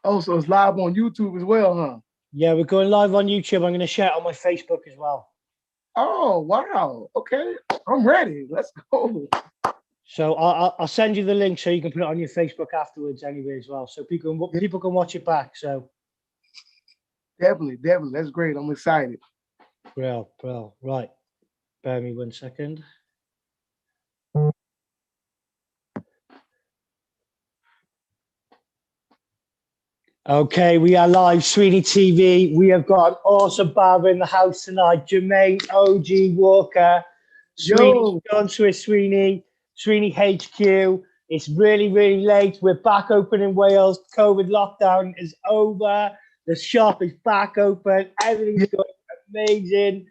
Oh, so it's live on YouTube as well, huh? Yeah, we're going live on YouTube. I'm going to share it on my Facebook as well. Oh, wow. Okay. I'm ready. Let's go. So I'll send you the link so you can put it on your Facebook afterwards anyway as well. So Yeah, people can watch it back. So definitely, definitely. That's great. I'm excited. bro. Right. Bear me 1 second. Okay, we are live, Sweeney TV. We have got an awesome barber in the house tonight, Jermaine OG Walker. Sweeney's Yo, gone Swiss Sweeney, Sweeney HQ. It's really, really late. We're back open in Wales. COVID lockdown is over. The shop is back open. Everything's yeah, going amazing.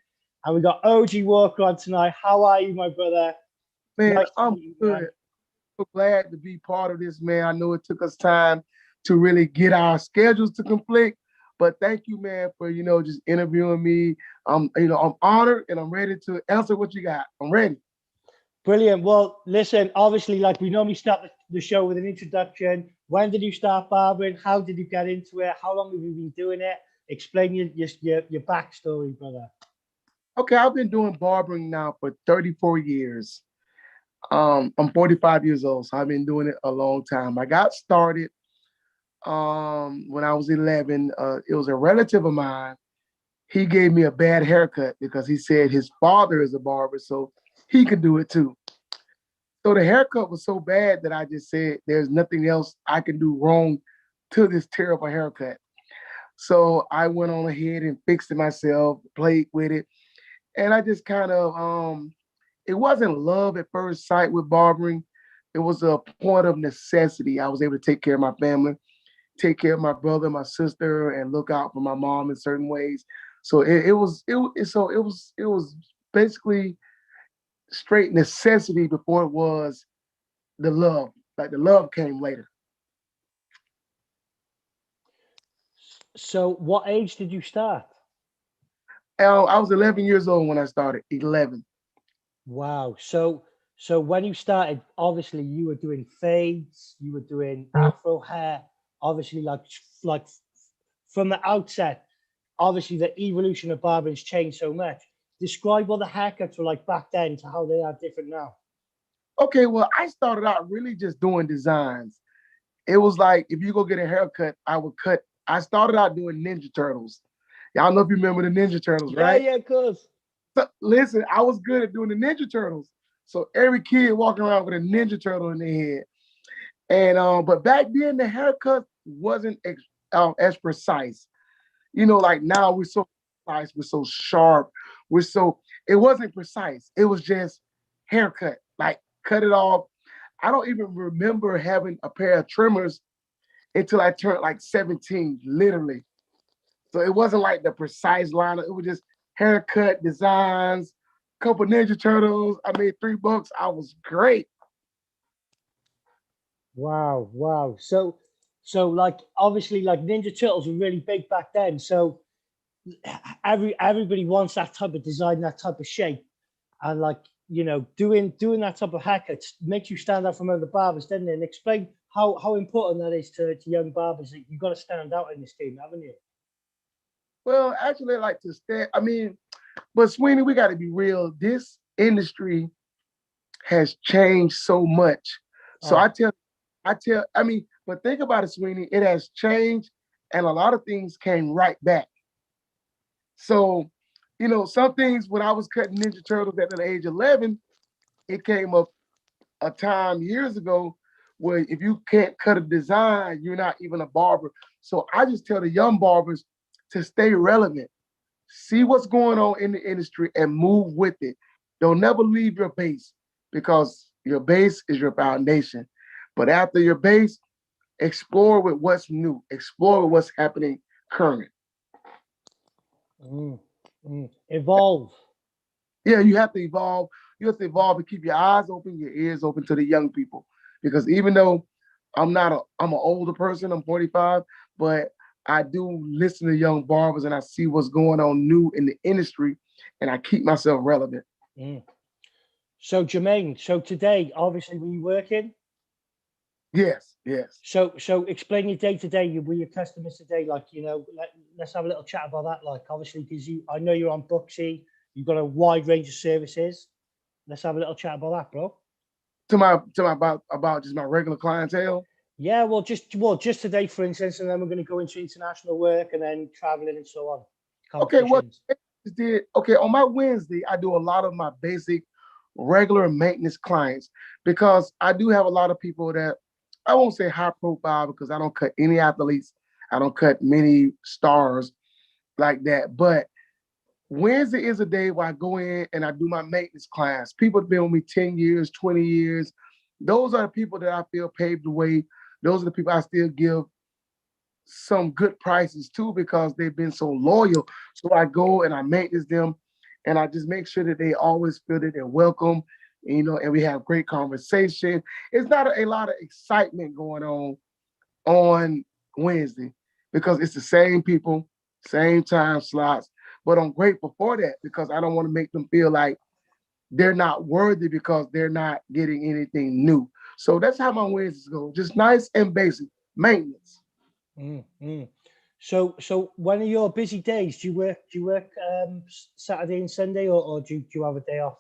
And we got OG Walker on tonight. How are you, my brother? man, Nice to I'm meet you, man. good. So glad to be part of this, man. I know it took us time to really get our schedules to conflict, but thank you, man, for just interviewing me. I'm honored and I'm ready to answer what you got. I'm ready. Brilliant. Well, listen, obviously, like we normally start the show with an introduction. When did you start barbering? How did you get into it? How long have you been doing it? Explain your backstory, brother. Okay, I've been doing barbering now for 34 years. I'm 45 years old, so I've been doing it a long time. I got started when I was 11. It was a relative of mine. He gave me a bad haircut because he said his father is a barber, so he could do it too. So the haircut was so bad that I just said, there's nothing else I can do wrong to this terrible haircut. So I went on ahead and fixed it myself, played with it. And I just kind of, it wasn't love at first sight with barbering. It was a point of necessity. I was able to take care of my family, take care of my brother, my sister, and look out for my mom in certain ways. So it was basically straight necessity before it was the love. Like the love came later. So, what age did you start? I was 11 years old when I started. 11. Wow. So when you started, obviously you were doing fades, you were doing afro hair. Obviously, like from the outset, obviously the evolution of barbering's changed so much. Describe what the haircuts were like back then to how they are different now. Okay, well, I started out really just doing designs. It was like if you go get a haircut, I would cut. I started out doing Ninja Turtles. Y'all know if you remember the Ninja Turtles, Yeah, right? yeah, of course. So, listen, I was good at doing the Ninja Turtles. So every kid walking around with a Ninja Turtle in their head. And but back then the haircut wasn't as precise. Like now we're so precise, we're so sharp, we're so. It wasn't precise. It was just haircut, like cut it off. I don't even remember having a pair of trimmers until I turned like 17, literally. So it wasn't like the precise line. It was just haircut designs, couple Ninja Turtles. I made $3. I was great. Wow, wow. So like obviously like Ninja Turtles were really big back then. So everybody wants that type of design, that type of shape. And like doing that type of haircut makes you stand out from other barbers, doesn't it? And explain how important that is to young barbers. That you've got to stand out in this game, haven't you? Well, actually, I like to stay. I mean, but Sweeney, we got to be real. This industry has changed so much. So Oh, I mean, but think about it, Sweeney. It has changed, and a lot of things came right back. So, some things when I was cutting Ninja Turtles at the age of 11, it came up a time years ago where if you can't cut a design, you're not even a barber. So I just tell the young barbers to stay relevant, see what's going on in the industry and move with it. Don't never leave your base because your base is your foundation. But after your base, explore with what's new, explore with what's happening current. mm, evolve. Yeah, you have to evolve. You have to evolve and keep your eyes open, your ears open to the young people. Because even though I'm an older person, I'm 45, but I do listen to young barbers and I see what's going on new in the industry and I keep myself relevant. Mm. So Jermaine, so today, obviously, were you working? Yes, yes. So explain your day to day with your customers today. Like, let's have a little chat about that. Like, obviously, because I know you're on Booksy, you've got a wide range of services. Let's have a little chat about that, bro. To my about just my regular clientele. Yeah, well, just today, for instance, and then we're going to go into international work and then traveling and so on, Okay, what competitions. I did okay on my Wednesday, I do a lot of my basic regular maintenance clients because I do have a lot of people that I won't say high profile because I don't cut any athletes, I don't cut many stars like that. But Wednesday is a day where I go in and I do my maintenance class. People have been with me 10 years, 20 years. Those are the people that I feel paved the way. Those are the people I still give some good prices too because they've been so loyal. So I go and I maintenance them and I just make sure that they always feel that they're welcome, and we have great conversation. It's not a lot of excitement going on Wednesday because it's the same people, same time slots. But I'm grateful for that because I don't want to make them feel like they're not worthy because they're not getting anything new. So that's how my Wednesdays go. Just nice and basic maintenance. Mm, mm. So when are your busy days? Do you work Saturday and Sunday, or do you have a day off?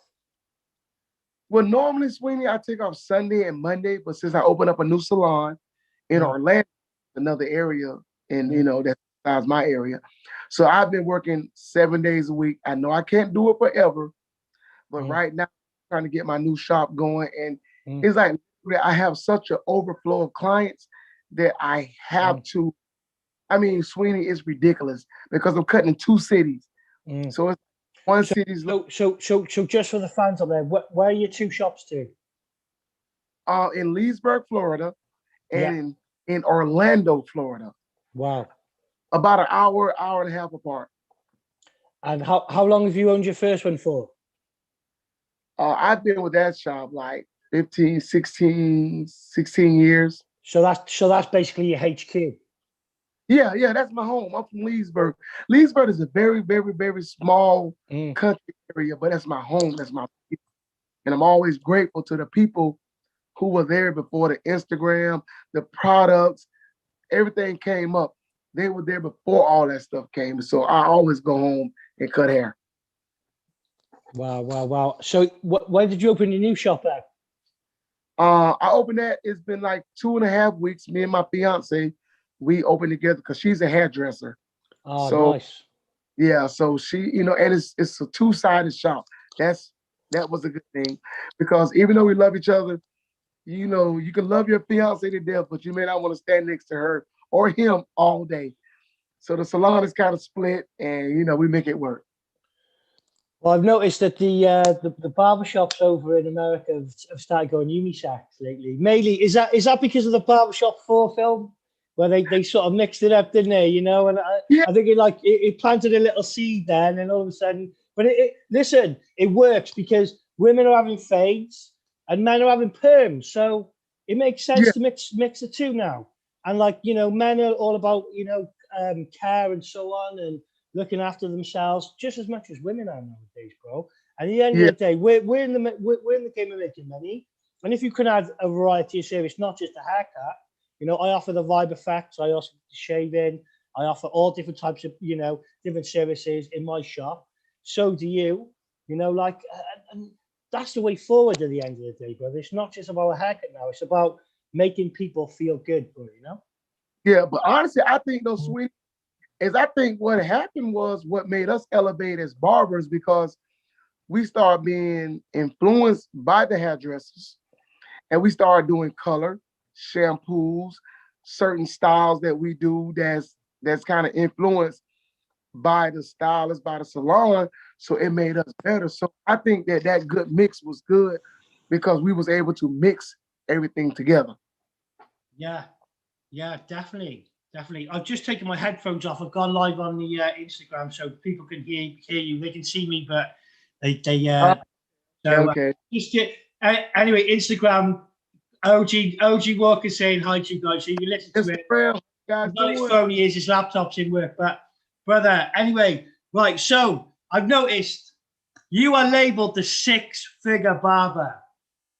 Well, normally, Sweeney, I take off Sunday and Monday, but since I opened up a new salon in Mm, Orlando, another area, and mm, that's my area. So I've been working 7 days a week. I know I can't do it forever, but mm, right now, I'm trying to get my new shop going. And mm, it's like I have such an overflow of clients that I have mm, to. I mean, Sweeney is ridiculous because I'm cutting in two cities. mm. So it's one So city's so just for the fans up there, where are your two shops to? in Leesburg, Florida, and Yeah. in Orlando, Florida. Wow. About an hour and a half apart. And how long have you owned your first one for? I've been with that shop like 15, 16 years. So that's basically your HQ. Yeah, yeah, that's my home. I'm from Leesburg. Leesburg is a very, very, very small Mm. country area, but that's my home. That's my people. And I'm always grateful to the people who were there before the Instagram, the products, everything came up. They were there before all that stuff came. So I always go home and cut hair. Wow, wow, wow. So when did you open your new shop at? I opened that. It's been like 2.5 weeks. Me and my fiance, we opened together because she's a hairdresser. Oh, So nice. yeah, so she, and it's a two-sided shop. That was a good thing because even though we love each other, you can love your fiance to death, but you may not want to stand next to her or him all day. So the salon is kind of split, and we make it work. Well, I've noticed that the barbershops over in America have started going unisex lately. Mainly, is that because of the Barbershop 4 film, where they sort of mixed it up, didn't they? And Yeah, I think it planted a little seed there, and then all of a sudden, but listen, it works because women are having fades and men are having perms, so it makes sense yeah, to mix the two now. And men are all about care and so on, and looking after themselves just as much as women are nowadays, bro. At the end of yeah, the day, we're in the game of making money, and if you can add a variety of service, not just a haircut, I offer the vibe effects, I also shaving, I offer all different types of different services in my shop. So do you, and that's the way forward at the end of the day, brother. It's not just about a haircut now; it's about making people feel good, bro. yeah. But honestly, I think those Mm. sweet is I think what happened was what made us elevate as barbers because we started being influenced by the hairdressers and we started doing color, shampoos, certain styles that we do that's kind of influenced by the stylist, by the salon. So it made us better. So I think that good mix was good because we was able to mix everything together. Yeah, yeah, definitely, definitely. I've just taken my headphones off. I've gone live on the Instagram so people can hear you. They can see me, but they Okay, so okay. just anyway. Instagram OG Walker saying hi to you guys, so you can listen to it. Instagram, what you guys He's on his doing? phone. He is. His laptop's in work, but brother. Anyway, right. So I've noticed you are labeled the Six Figure Barber.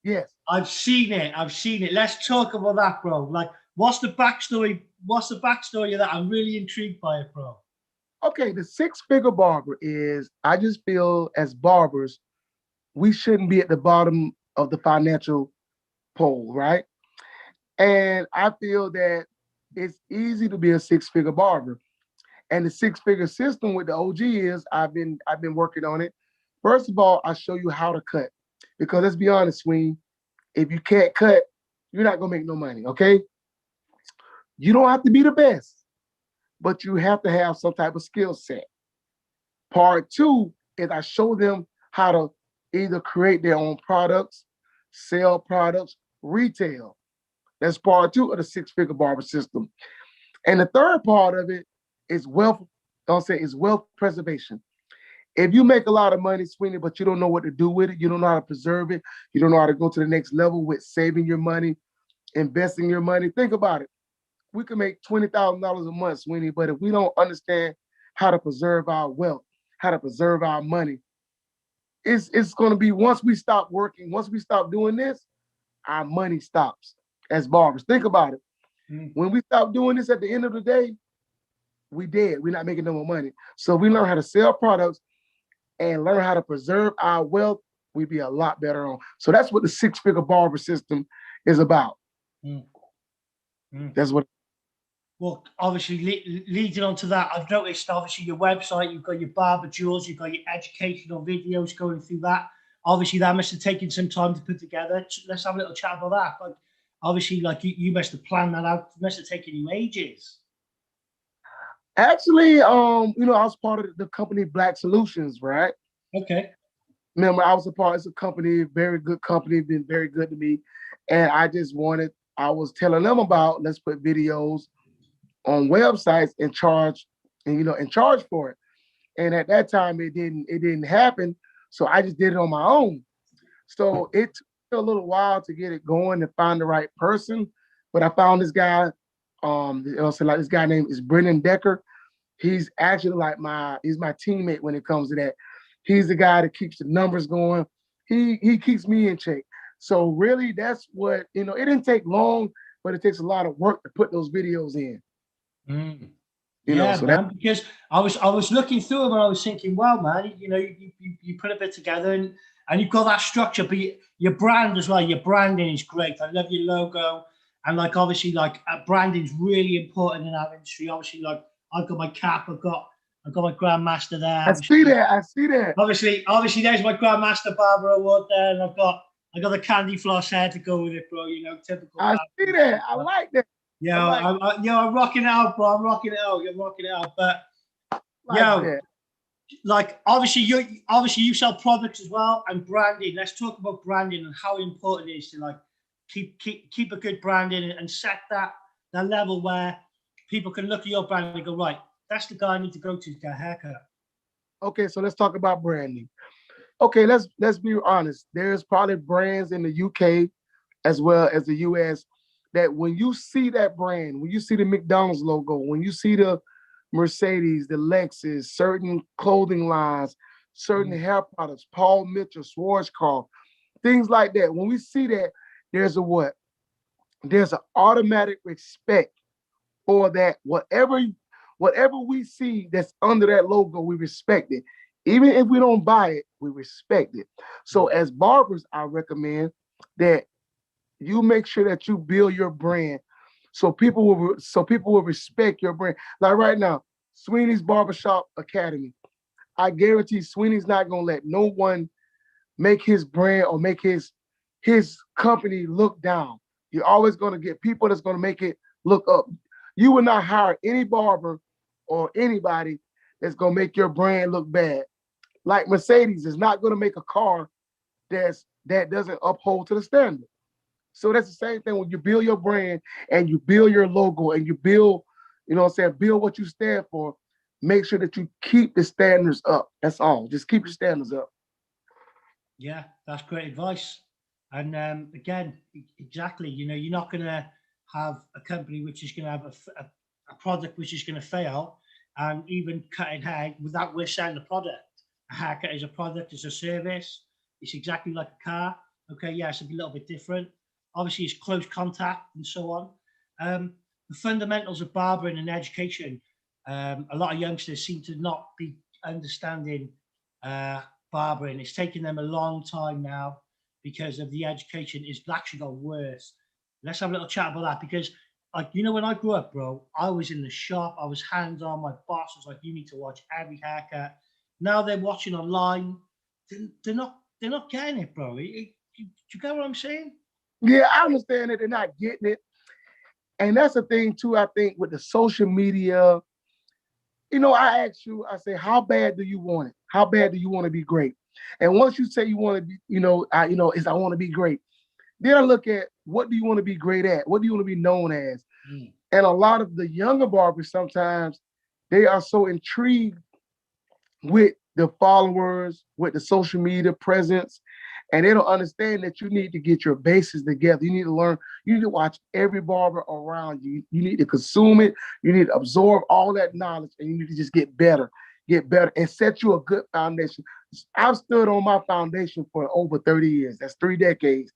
Yes. I've seen it. I've seen it. Let's talk about that, bro. Like, what's the backstory? What's the backstory of that? I'm really intrigued by it, bro. Okay, the Six Figure Barber is, I just feel as barbers, we shouldn't be at the bottom of the financial pole, right? And I feel that it's easy to be a six-figure barber. And the six-figure system with the OG is I've been working on it. First of all, I show you how to cut. Because let's be honest, Sween, if you can't cut, you're not gonna make no money, okay? You don't have to be the best, but you have to have some type of skill set. Part two is I show them how to either create their own products, sell products, retail. That's part two of the six-figure barber system. And the third part of it is wealth, I'll say is wealth preservation. If you make a lot of money, Sweeney, but you don't know what to do with it, you don't know how to preserve it, you don't know how to go to the next level with saving your money, investing your money, think about it. We can make $20,000 a month, Sweeney, but if we don't understand how to preserve our wealth, how to preserve our money, it's going to be once we stop working, once we stop doing this, our money stops as barbers. Think about it. Mm. When we stop doing this at the end of the day, we dead. We're not making no more money. So we learn how to sell products and learn how to preserve our wealth, we'd be a lot better on. So that's what the six-figure barber system is about. Mm. Mm. That's what. Well, obviously, leading on to that, I've noticed obviously your website, you've got your Barber Jewels, you've got your educational videos going through that. Obviously, that must have taken some time to put together. Let's have a little chat about that. Like, obviously, like you must have planned that out. It must have taken you ages. Actually, I was part of the company Black Solutions, right? Okay. Remember, I was a part of a company, very good company, been very good to me. And I was telling them about let's put videos on websites and charge, and charge for it. And at that time it didn't happen. So I just did it on my own. So it took a little while to get it going and find the right person. But I found this guy, like this guy named is Brendan Decker. He's actually he's my teammate when it comes to that. He's the guy that keeps the numbers going. He keeps me in check. So really that's what, it didn't take long, but it takes a lot of work to put those videos in. Mm. Yeah, Yeah, so that man. Because I was looking through them and I was thinking, well, man, you put a bit together and you've got that structure, but your brand as well. Your branding is great. I love your logo, and like obviously like branding is really important in our industry. Obviously, like I've got my cap, I've got my Grandmaster there. I see that. I see that. Obviously, there's my Grandmaster Barber Award there, and I got the candy floss hair to go with it, bro. Typical. I see that. I like that. I'm rocking it out, bro. I'm rocking it out. You're rocking it out. But That. like obviously you sell products as well and branding. Let's talk about branding and how important it is to like keep a good branding and set that level where people can look at your brand and go, right, that's the guy I need to go to get a haircut. Okay, so let's talk about branding. Okay, let's be honest. There's probably brands in the UK as well as the US that when you see that brand, when you see the McDonald's logo, when you see the Mercedes, the Lexus, certain clothing lines, certain hair products, Paul Mitchell, Schwarzkopf, things like that. When we see that, there's a what? There's an automatic respect for that. Whatever we see that's under that logo, we respect it. Even if we don't buy it, we respect it. So as barbers, I recommend that you make sure that you build your brand so people will respect your brand. Like right now, Sweeney's Barbershop Academy. I guarantee Sweeney's not gonna let no one make his brand or make his company look down. You're always gonna get people that's gonna make it look up. You will not hire any barber or anybody that's gonna make your brand look bad. Like Mercedes is not gonna make a car that doesn't uphold to the standard. So that's the same thing when you build your brand and you build your logo and you build, build what you stand for. Make sure that you keep the standards up. That's all. Just keep your standards up. Yeah, that's great advice. And again, exactly, you're not going to have a company which is going to have a product which is going to fail, and even cutting hair without we're selling the product. A haircut is a product, it's a service. It's exactly like a car. Okay, yeah, it's a little bit different. Obviously, it's close contact and so on. The fundamentals of barbering and education. A lot of youngsters seem to not be understanding uh, barbering. It's taken them a long time now because of the education is actually got worse. Let's have a little chat about that because, like, you know, when I grew up, bro, I was in the shop. I was hands on. My boss was like, "You need to watch every haircut." Now they're watching online. They're not getting it, bro. You get what I'm saying? Yeah, I understand that they're not getting it. And that's the thing too, I think, with the social media. I ask you, I say, how bad do you want it? How bad do you want to be great? And once you say you want to be, is I want to be great. Then I look at what do you want to be great at? What do you want to be known as? Mm. And a lot of the younger barbers sometimes they are so intrigued with the followers, with the social media presence, and they don't understand that you need to get your bases together. You need to learn, you need to watch every barber around you. You need to consume it, you need to absorb all that knowledge, and you need to just get better, and set you a good foundation. I've stood on my foundation for over 30 years. That's 3 decades.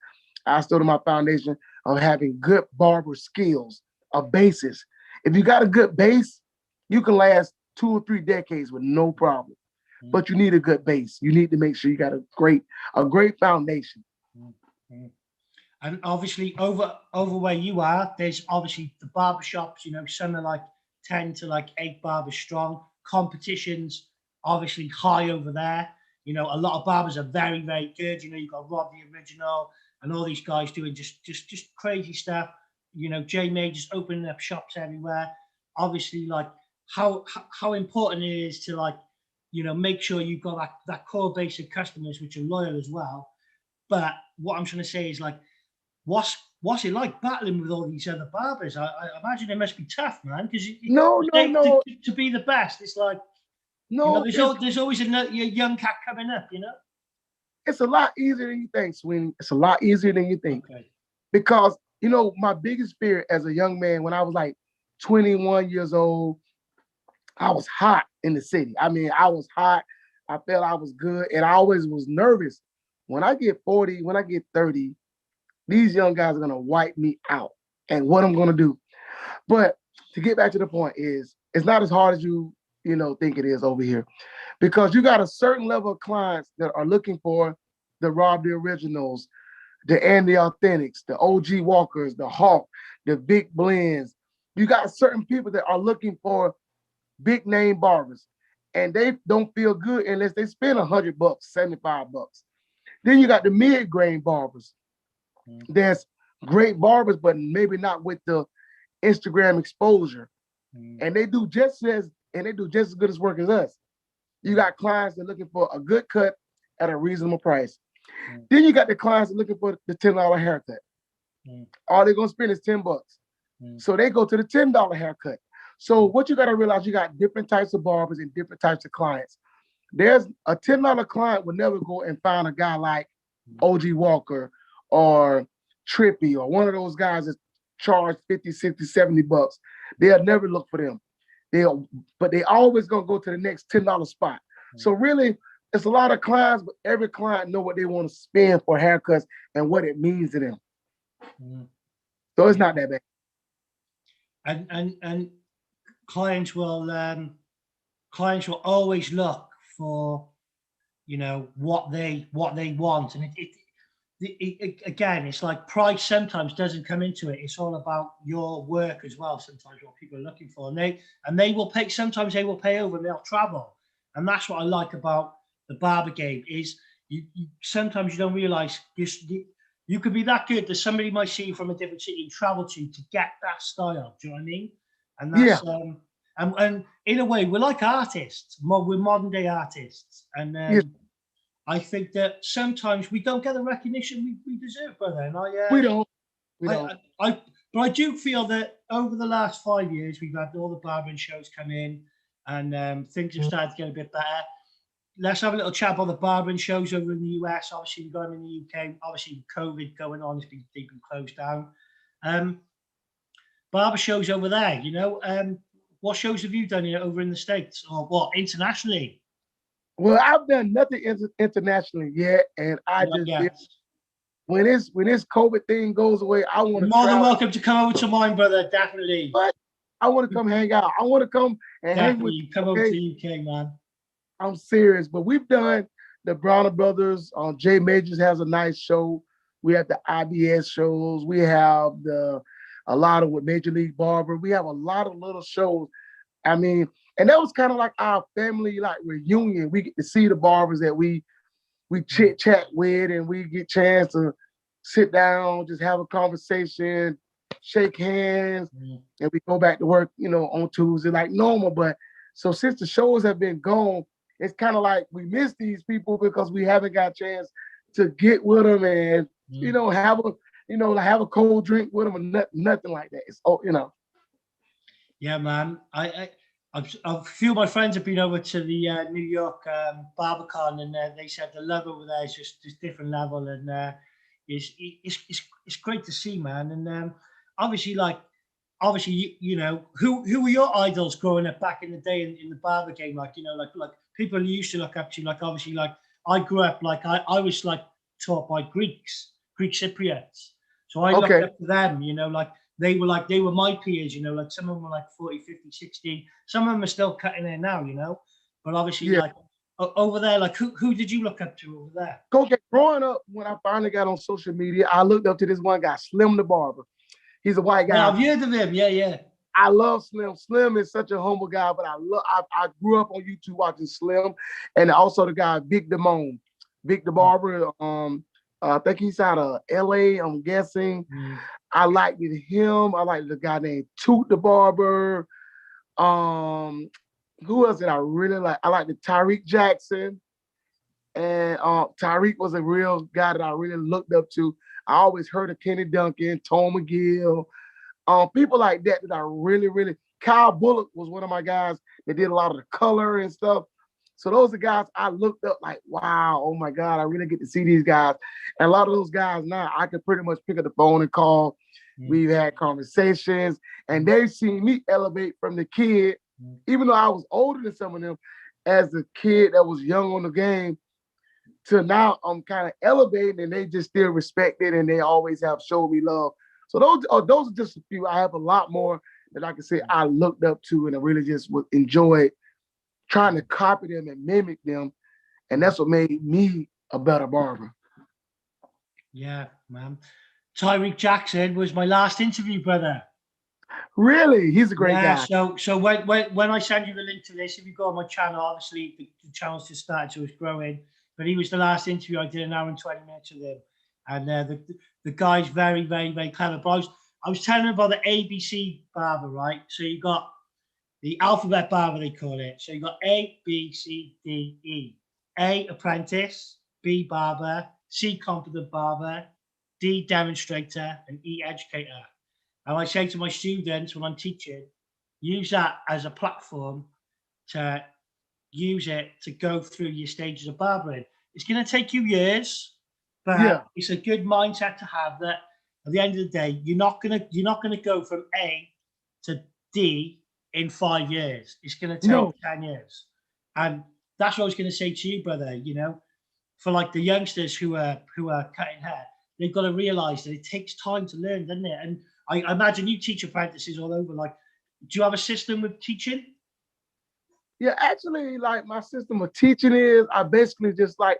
I stood on my foundation of having good barber skills, a basis. If you got a good base, you can last 2 or 3 decades with no problem. Mm. But you need a good base. You need to make sure you got a great foundation. Mm. And obviously, over where you are, there's obviously the barbershops. You know, some are like 10 to 8 barbers strong. Competitions obviously high over there. You know, a lot of barbers are very very good. You know, you've got Rob the Original and all these guys doing just crazy stuff. You know, J May just opening up shops everywhere. Obviously, like how important it is to, like, you know, make sure you've got that core base of customers which are loyal as well. But what I'm trying to say is, like, what's it like battling with all these other barbers? I imagine it must be tough, man, because No, no, no, to be the best, it's like, you know, no. It's there's always a young cat coming up, you know. it's a lot easier than you think, Sweeney. It's a lot easier than you think. Okay. Because my biggest fear as a young man, when I was like 21 years old, I was hot in the city. I mean, I was hot. I felt I was good. And I always was nervous. When I get 40, when I get 30, these young guys are gonna wipe me out. And what I'm gonna do. But to get back to the point is it's not as hard as you think it is over here. Because you got a certain level of clients that are looking for the Rob the Originals, the Andy Authentics, the OG Walkers, the Hawk, the Big Blends. You got certain people that are looking for big name barbers, and they don't feel good unless they spend $100, $75. Then you got the mid-grade barbers. Mm. There's great barbers, but maybe not with the Instagram exposure, Mm. and they do just as good as work as us. You got clients that are looking for a good cut at a reasonable price. Mm. Then you got the clients that are looking for the $10 haircut. Mm. All they're gonna spend is $10. Mm. So they go to the $10 haircut. So what you gotta realize, you got different types of barbers and different types of clients. There's a $10 client would never go and find a guy like OG Walker or Trippy or one of those guys that charge 50, 60, $70. They'll never look for them. But they always gonna go to the next $10 spot. So really, it's a lot of clients, but every client know what they want to spend for haircuts and what it means to them. Mm. So it's not that bad. And clients will always look for, you know, what they want, and again, it's like price sometimes doesn't come into it. It's all about your work as well. Sometimes what people are looking for, and they will pay. Sometimes they will pay over and they'll travel, and that's what I like about the barber game is you sometimes you don't realize you could be that good that somebody might see you from a different city and travel to get that style. Do you know what I mean? And Yeah, that's and in a way we're like artists. We're modern day artists, and yeah, I think that sometimes we don't get the recognition we deserve, brother. And we don't, we I, don't. I, I, but I do feel that over the last 5 years, we've had all the barbering shows come in, and things have started to get a bit better. Let's have a little chat about the barbering shows over in the US. Obviously, we've got them in the UK. Obviously, with COVID going on, they've been closed down. Um, Barber shows over there, you know. What shows have you done over in the States or what internationally? Well, I've done nothing internationally yet, and I Not just did yet. when this COVID thing goes away, I want You're to more than travel. welcome to come over to mine, brother. Definitely. But I want to come hang out. I want to come and hang with Definitely. you. Come over to Okay, the UK, man. I'm serious. But we've done the Browner Brothers. Jay Majors has a nice show. We have the IBS shows. We have a lot of with Major League Barber. We have a lot of little shows. I mean, and that was kind of like our family like reunion. We get to see the barbers that we chit chat with, and we get chance to sit down, just have a conversation, shake hands, and we go back to work, on Tuesday like normal. But so since the shows have been gone, it's kind of like we miss these people because we haven't got a chance to get with them and have a cold drink with them or nothing like that. It's Yeah, man. A few of my friends have been over to the New York BarberCon, and they said the love over there is just different level, and it's great to see, man. And obviously, who were your idols growing up back in the day in the barber game? Like people you used to look up to. Like obviously, like I grew up I was like taught by Greek Cypriots, so I looked okay. up to them. They were my peers, like some of them were like 40, 50, 60. Some of them are still cutting hair now, But obviously, Yeah. over there, like who did you look up to over there? Okay. Growing up, when I finally got on social media, I looked up to this one guy, Slim the Barber. He's a white Yeah, guy. I've heard of him. Yeah, yeah. I love Slim. Slim is such a humble guy, but I grew up on YouTube watching Slim, and also the guy Vic Damone, Vic the Barber. I think he's out of LA, I'm guessing. I liked him. I like the guy named Toot the Barber. Who else did I really like? I like the Tyreek Jackson. And Tyreek was a real guy that I really looked up to. I always heard of Kenny Duncan, Tom McGill, people like that I really, really. Kyle Bullock was one of my guys that did a lot of the color and stuff. So those are guys I looked up like, wow, oh my God, I really get to see these guys. And a lot of those guys now, I can pretty much pick up the phone and call. We've had conversations, and they've seen me elevate from the kid, even though I was older than some of them, as a kid that was young on the game, to now I'm kind of elevating, and they just still respect it, and they always have showed me love. So those are just a few. I have a lot more that I can say I looked up to, and I really just enjoyed trying to copy them and mimic them, and that's what made me a better barber. Yeah, man. Tyreek Jackson was my last interview, brother. Really, he's a great guy. So when I send you the link to this, if you go on my channel, obviously the channel's just started, so it's growing. But he was the last interview I did, an hour and 20 minutes with him, and the guy's very, very, very clever. But I was telling him about the ABC barber, right? So you got the alphabet barber, they call it. So you got A, B, C, D, E. A, apprentice. B, barber. C, competent barber. D, demonstrator. And E, educator. And I say to my students when I'm teaching, use that as a platform to use it to go through your stages of barbering. It's going to take you years, but it's a good mindset to have that at the end of the day, you're not going to go from A to D in 5 years. It's going to take 10 years. And that's what I was going to say to you, brother, for like the youngsters who are cutting hair, they've got to realize that it takes time to learn, doesn't it? And I imagine you teach apprentices all over. Like, do you have a system with teaching? Yeah, actually, like my system of teaching is I basically just like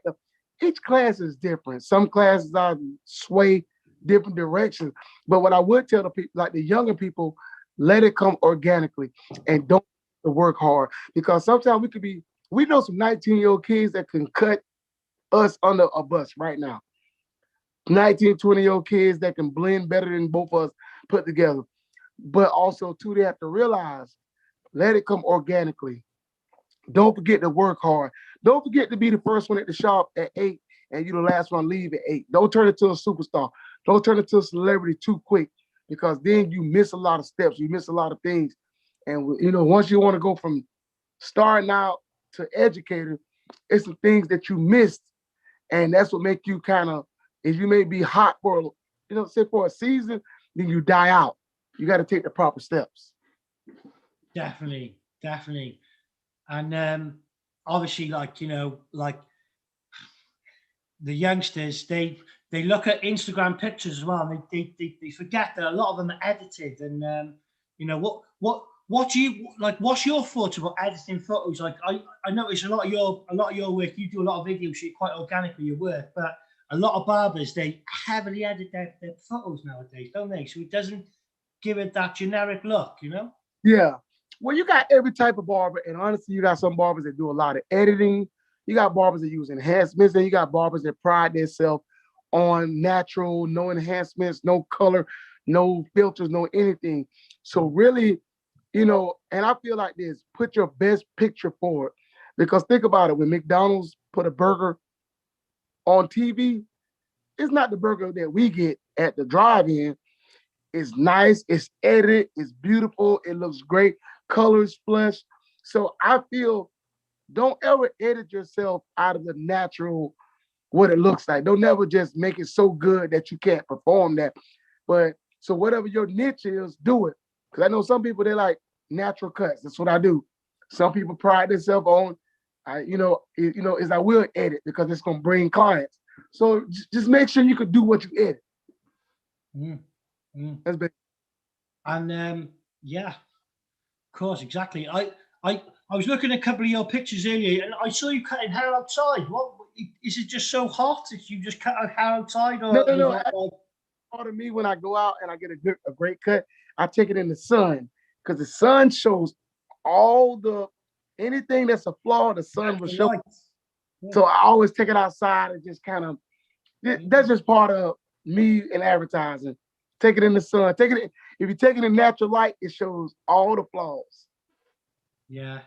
each class is different. Some classes I sway different directions. But what I would tell the people, like the younger people, let it come organically and don't work hard. Because sometimes we know some 19-year-old kids that can cut us under a bus right now. 19, 20-year-old kids that can blend better than both of us put together. But also, too, they have to realize, let it come organically. Don't forget to work hard. Don't forget to be the first one at the shop at 8 and you the last one leave at 8. Don't turn it to a superstar. Don't turn it to a celebrity too quick, because then you miss a lot of steps. You miss a lot of things. And, once you want to go from starting out to educator, it's some things that you missed. And that's what make you kind of, if you may be hot for, say for a season, then you die out. You got to take the proper steps. Definitely. And obviously, like the youngsters, they they look at Instagram pictures as well, and they forget that a lot of them are edited. And you know what do you like? What's your thoughts about editing photos? Like I notice a lot of your work. You do a lot of videos, so you're quite organic with your work, but a lot of barbers, they heavily edit their photos nowadays, don't they? So it doesn't give it that generic look, you know? Yeah. Well, you got every type of barber, and honestly, you got some barbers that do a lot of editing. You got barbers that use enhancements, and you got barbers that pride themselves on natural, no enhancements, no color, no filters, no anything. So really, and I feel like this, put your best picture forward. Because think about it, when McDonald's put a burger on TV, it's not the burger that we get at the drive-in. It's nice, it's edited, it's beautiful, it looks great, colors flush. So I feel don't ever edit yourself out of the natural what it looks like. Don't never just make it so good that you can't perform that. But so whatever your niche is, do it. Because I know some people they like natural cuts. That's what I do. Some people pride themselves on, is I will edit because it's gonna bring clients. So just make sure you can do what you edit. Mm, mm. That's big. And yeah, of course, exactly. I was looking at a couple of your pictures earlier, and I saw you cutting hair outside. What is it? Just so hot that you just cut hair outside, or No. Part of me when I go out and I get a great cut, I take it in the sun because the sun shows anything that's a flaw. The sun will show. Yeah. So I always take it outside and just kind of. That's just part of me in advertising. Take it in the sun. If you take it in natural light, it shows all the flaws. Yeah.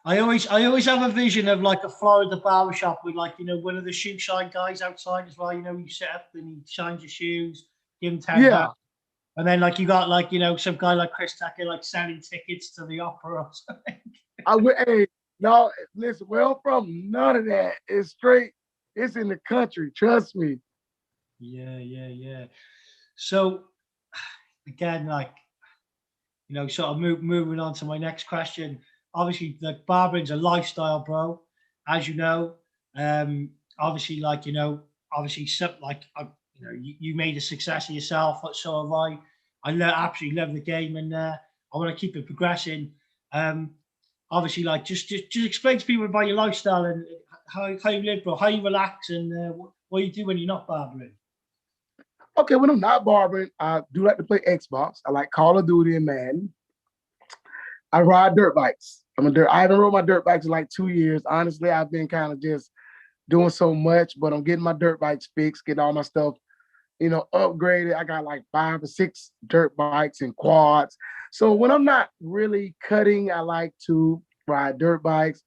I always have a vision of like a Florida barbershop with like, one of the shoe shine guys outside as well. You set up and he shines your shoes, give him 10 bucks. And then like you got like, some guy like Chris Tucker like selling tickets to the opera or something. No, listen, where I'm from, none of that. It's straight, it's in the country, trust me. Yeah. So again, like, sort of moving on to my next question. Obviously, like barbering's a lifestyle, bro. As you know, obviously, like obviously, you made a success of yourself. So have I. Absolutely love the game, and I want to keep it progressing. Obviously, like just explain to people about your lifestyle and how you live, bro. How you relax, and what you do when you're not barbering. Okay, when I'm not barbering, I do like to play Xbox. I like Call of Duty and Madden. I ride dirt bikes. I haven't rode my dirt bikes in like 2 years. Honestly, I've been kind of just doing so much, but I'm getting my dirt bikes fixed, getting all my stuff, upgraded. I got like 5 or 6 dirt bikes and quads. So when I'm not really cutting, I like to ride dirt bikes.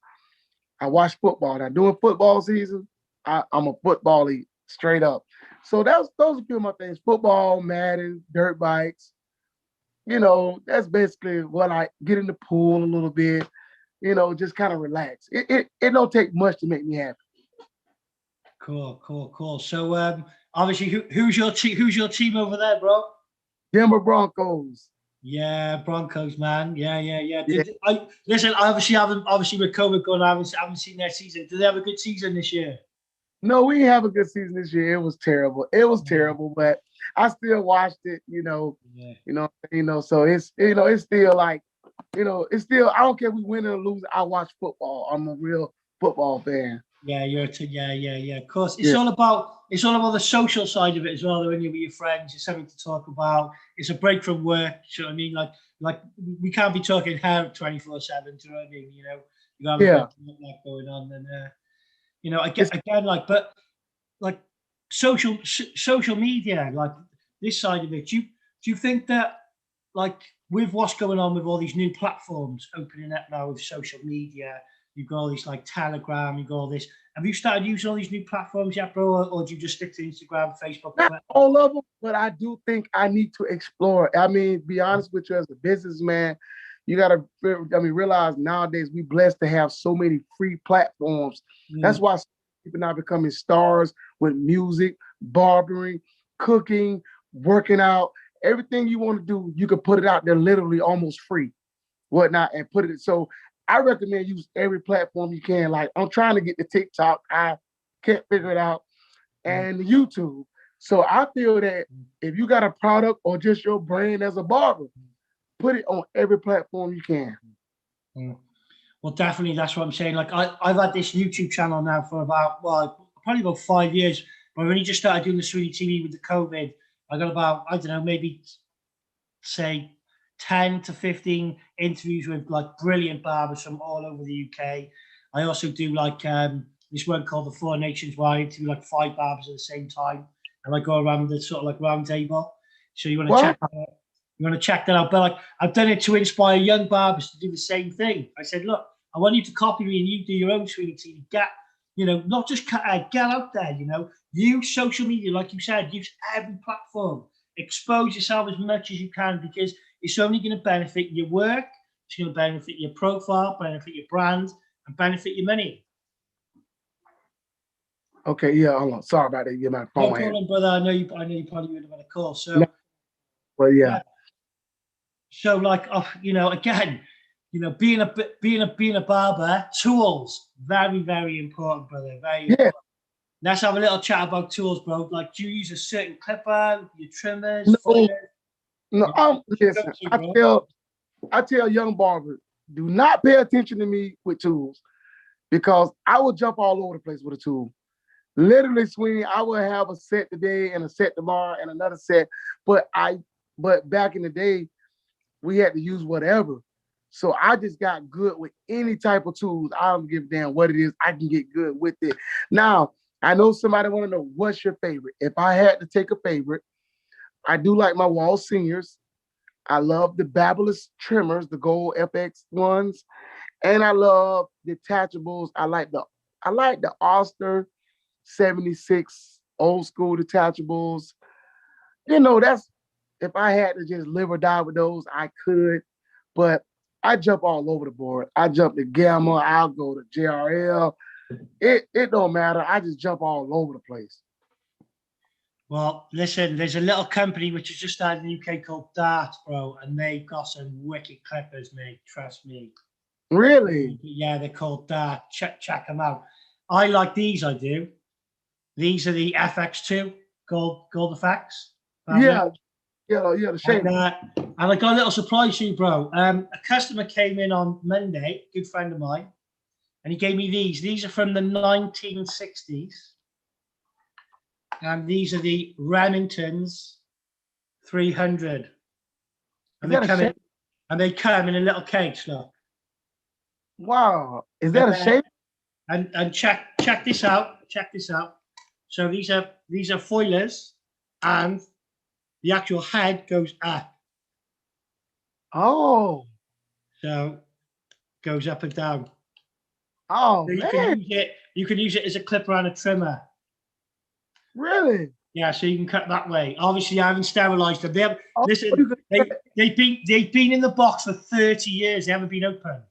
I watch football. Now, during football season, I'm a football-y, straight up. So those are a few of my things: football, Madden, dirt bikes. That's basically what I get in the pool a little bit. Just kind of relax. It don't take much to make me happy. Cool. So obviously, who's your team over there, bro? Denver Broncos. Yeah, Broncos, man. Yeah. Listen, I obviously with COVID going, I haven't seen their season. Did they have a good season this year? No, we didn't have a good season this year. It was terrible. Terrible, but I still watched it, So it's still like, it's still, I don't care if we win or lose, I watch football. I'm a real football fan. Yeah, yeah. Of course. It's all about the social side of it as well, when you're with your friends, it's something to talk about. It's a break from work. You know what I mean? Like we can't be talking hair 24/7, do you know what I mean? You got a bit going on, and again, but like social media, like this side of it, do you think that, like, with what's going on with all these new platforms opening up now with social media, you've got all these like Telegram, you've got all this. Have you started using all these new platforms yet, bro, or do you just stick to Instagram, Facebook? Not all of them, but I do think I need to explore. I mean, be honest with you, as a businessman, you gotta realize nowadays we blessed to have so many free platforms. That's why people now becoming stars with music, barbering, cooking, working out. Everything you want to do, you can put it out there literally almost free, whatnot, and put it. So I recommend use every platform you can. Like, I'm trying to get to TikTok. I can't figure it out. And YouTube. So I feel that if you got a product or just your brand as a barber, put it on every platform you can. Mm. Well, definitely, that's what I'm saying. Like I've had this YouTube channel now for about, well, probably about 5 years. But I've only just started doing the SweeneyTV with the COVID. I got about, I don't know, maybe say 10 to 15 interviews with like brilliant barbers from all over the UK. I also do like this one called the Four Nations, where I interview like 5 barbers at the same time, and I go around the sort of like round table. So you want to Wow. check that out. You want to check that out. But like I've done it to inspire young barbers to do the same thing. I said, look, I want you to copy me and you do your own SweeneyTV. Get, not just get out there, use social media, like you said, use every platform. Expose yourself as much as you can, because it's only going to benefit your work, it's going to benefit your profile, benefit your brand, and benefit your money. Okay, yeah, hold on. Sorry about that. Yeah, my phone. No problem, brother. I know you probably would have had a call. So, No, well, yeah. So, like, again, being a barber, tools, very, very important, brother. Very important. Let's have a little chat about tools, bro. Like, do you use a certain clipper, your trimmers, No, listen. I tell young barbers, do not pay attention to me with tools, because I will jump all over the place with a tool. Literally, Sweeney, I will have a set today and a set tomorrow and another set. But back in the day, we had to use whatever. So I just got good with any type of tools. I don't give a damn what it is. I can get good with it. Now, I know somebody want to know, what's your favorite? If I had to take a favorite, I do like my wall seniors. I love the Babyliss trimmers, the gold FX ones, and I love detachables. I like the Oster 76 old school detachables. That's, if I had to just live or die with those, I could. But I jump all over the board. I jump to Gamma. I'll go to JRL. It don't matter. I just jump all over the place. Well, listen, there's a little company which has just started in the UK called Dart, bro, and they've got some wicked clippers, mate. Trust me. Really? Yeah, they're called Dart. Check them out. I like these. I do. These are the FX2 gold effects. Yeah, the shape. And I got a little surprise for you, bro. A customer came in on Monday, good friend of mine, and he gave me these. These are from the 1960s. And these are the Remingtons 300. And they come in a little case, look. Wow. Is that a shape? And check this out. Check this out. So these are foilers, and the actual head goes up. Oh. So goes up and down. Oh, so man. You can use it as a clipper and a trimmer. Really? Yeah, so you can cut that way. Obviously, I haven't sterilized them. Listen, they've been in the box for 30 years. They haven't been open.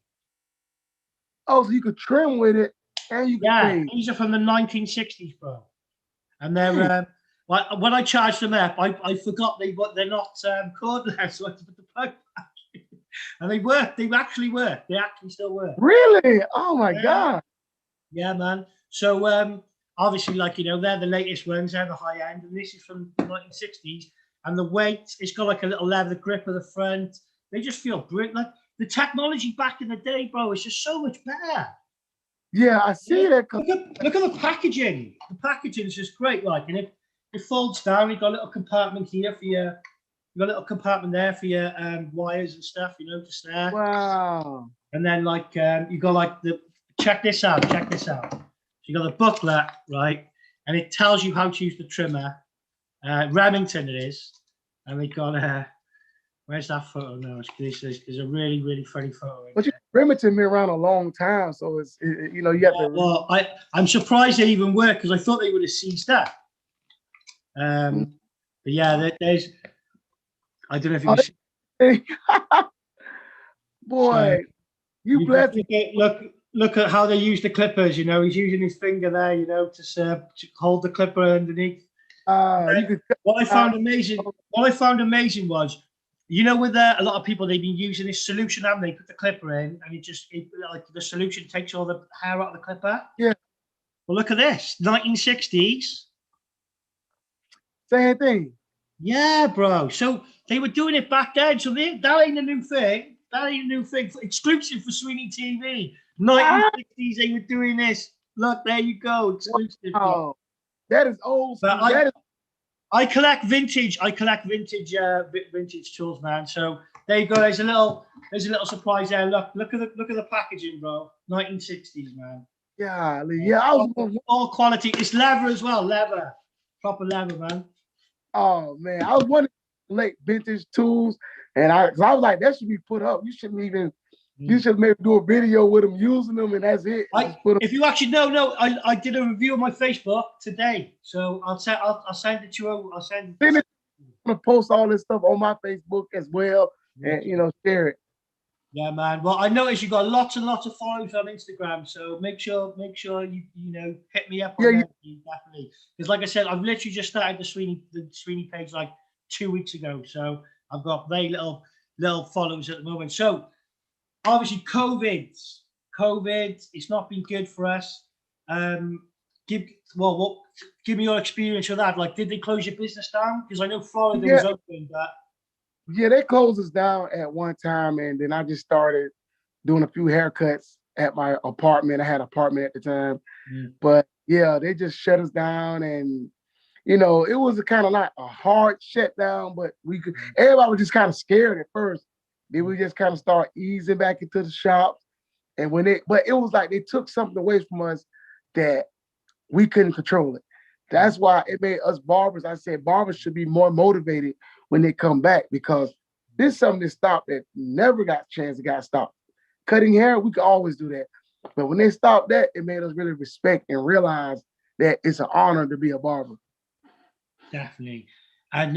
Oh, so you could trim with it, and you can fade. These are from the 1960s, bro. And they're when I charged them up, I forgot they're not cordless, so I had to put the plug back in. And they work. They actually work. They actually still work. Really? Oh my God. Yeah, man. So obviously, they're the latest ones. They're the high end, and this is from the 1960s. And the weight, it's got like a little leather grip at the front. They just feel great. Like the technology back in the day, bro, is just so much better. Yeah, I see that. Look at the packaging. The packaging is just great. And it folds down. You've got a little compartment here for your. You've got a little compartment there for your wires and stuff. Just there. Wow. And then you got check this out. Check this out. So you got the booklet, right? And it tells you how to use the trimmer. Remington it is. And we got where's that photo now? There's a really, really funny photo. But Remington been around a long time, so you have to. Well, I'm surprised they even work, because I thought they would have seized that. But yeah, there's. I don't know if you can see. Boy, you blessed. Look at how they use the clippers. He's using his finger there, to hold the clipper underneath. What I found amazing was, with a lot of people, they've been using this solution, haven't they? Put the clipper in, and the solution takes all the hair out of the clipper. Yeah. Well, look at this, 1960s. Same thing. Yeah, bro. So they were doing it back then. So that ain't a new thing. That ain't a new thing. Exclusive for SweeneyTV. Ah, 1960s, they were doing this. Look, there you go. Exclusive, bro. wow. That is old But school. That is I collect vintage. I collect vintage vintage tools, man. So there you go. There's a little surprise there. Look at the packaging, bro. 1960s, man. golly. Yeah, I was going. All quality. It's leather as well. Leather. Proper leather, man. Oh man, I was wondering like vintage tools, and 'cause I was like, that should be put up. You shouldn't even. You should maybe do a video with them using them, and that's it. Just put them. If you actually no, I did a review on my Facebook today, so I'll send it to you. I'll send it. I'm gonna post all this stuff on my Facebook as well, and share it. Yeah, man. Well, I noticed you got lots and lots of followers on Instagram, so make sure you hit me up on that definitely. Because like I said, I've literally just started the Sweeney page like 2 weeks ago, so I've got very little followers at the moment. So obviously, COVID, it's not been good for us. Give me your experience with that. Like, did they close your business down? Because I know Florida was open, but yeah, they closed us down at one time, and then I just started doing a few haircuts at my apartment. I had an apartment at the time, but yeah, they just shut us down, and it was a kind of like a hard shutdown, but everybody was just kind of scared at first. Then we just kind of start easing back into the shops, and but it was like they took something away from us that we couldn't control it. That's why it made us barbers. I said barbers should be more motivated when they come back, because this is something that stopped that never got a chance to got stopped. Cutting hair, we could always do that. But when they stopped that, it made us really respect and realize that it's an honor to be a barber. Definitely. And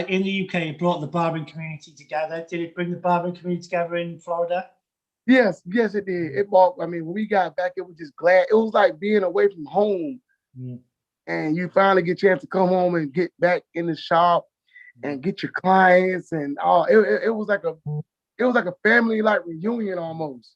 in the UK, it brought the barbering community together. Did it bring the barbering community together in Florida? Yes, it did. It brought, when we got back, it was just glad. It was like being away from home. And you finally get a chance to come home and get back in the shop and get your clients and all. It was like a family like reunion almost.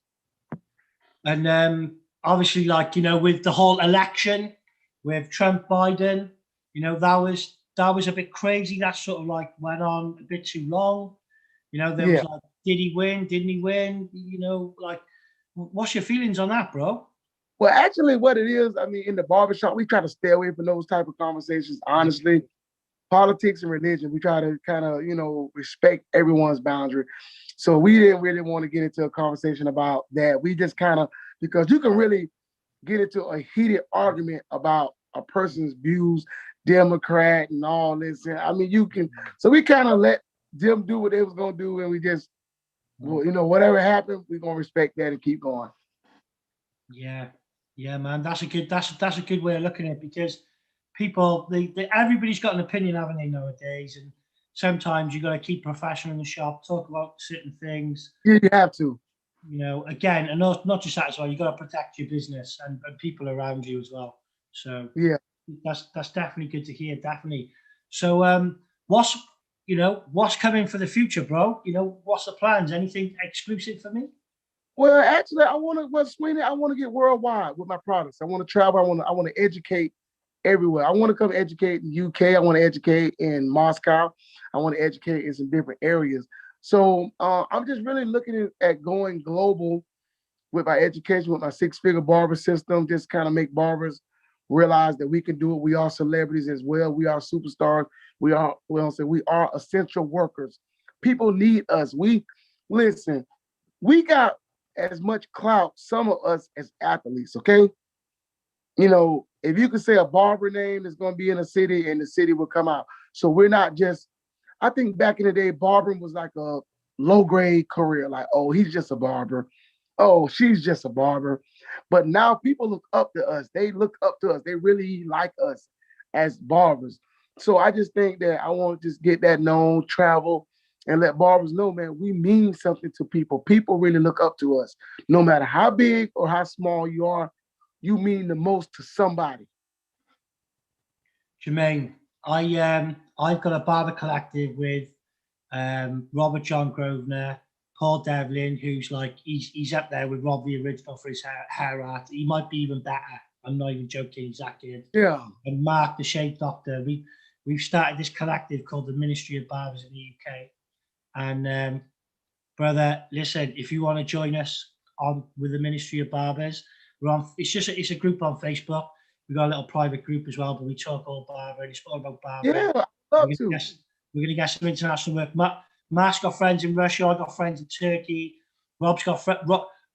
And obviously, with the whole election with Trump Biden, that was a bit crazy. That sort of like went on a bit too long. There was like, did he win? Didn't he win? What's your feelings on that, bro? Well, actually, what it is, in the barbershop, we try to stay away from those type of conversations, honestly. Politics and religion, we try to kind of, respect everyone's boundary. So we didn't really want to get into a conversation about that. We just kind of, because you can really get into a heated argument about a person's views, Democrat and all this. You can, so we kind of let them do what they was going to do. And we just, whatever happened, we're going to respect that and keep going. Yeah, man, that's a good way of looking at it, because people, everybody's got an opinion, haven't they, nowadays? And sometimes you got to keep professional in the shop, talk about certain things. Yeah, you have to. Again, and not just that as well. You got to protect your business and people around you as well. So yeah, that's definitely good to hear. Definitely. So what's coming for the future, bro? What's the plans? Anything exclusive for me? Well, actually, Sweeney, I want to get worldwide with my products. I want to travel. I want to educate everywhere. I want to come educate in the UK. I want to educate in Moscow. I want to educate in some different areas. So I'm just really looking at going global with my education, with my six-figure barber system, just kind of make barbers realize that we can do it. We are celebrities as well. We are superstars. We are essential workers. People need us. We got as much clout, some of us, as athletes, okay? If you could say a barber name is going to be in a city, and the city will come out. So we're not just, I think back in the day, barbering was like a low-grade career. Like, oh, he's just a barber. Oh, she's just a barber. But now people look up to us. They look up to us. They really like us as barbers. So I just think that I want to just get that known, travel, and let barbers know, man, we mean something to people. People really look up to us. No matter how big or how small you are, you mean the most to somebody. Jermaine, I've got a barber collective with Robert John Grosvenor, Paul Devlin, who's like he's up there with Rob the original for his hair art. He might be even better. I'm not even joking. He's that good. Yeah. And Mark the Shape Doctor. we've started this collective called the Ministry of Barbers in the UK. And brother, listen, if you want to join us on with the Ministry of Barbers, we're on. It's a group on Facebook. We've got a little private group as well, but we talk all barbering. It's all about barbering. Yeah, I'd love We're to. going to get some international work. Mark's got friends in Russia. I got friends in Turkey. Rob's got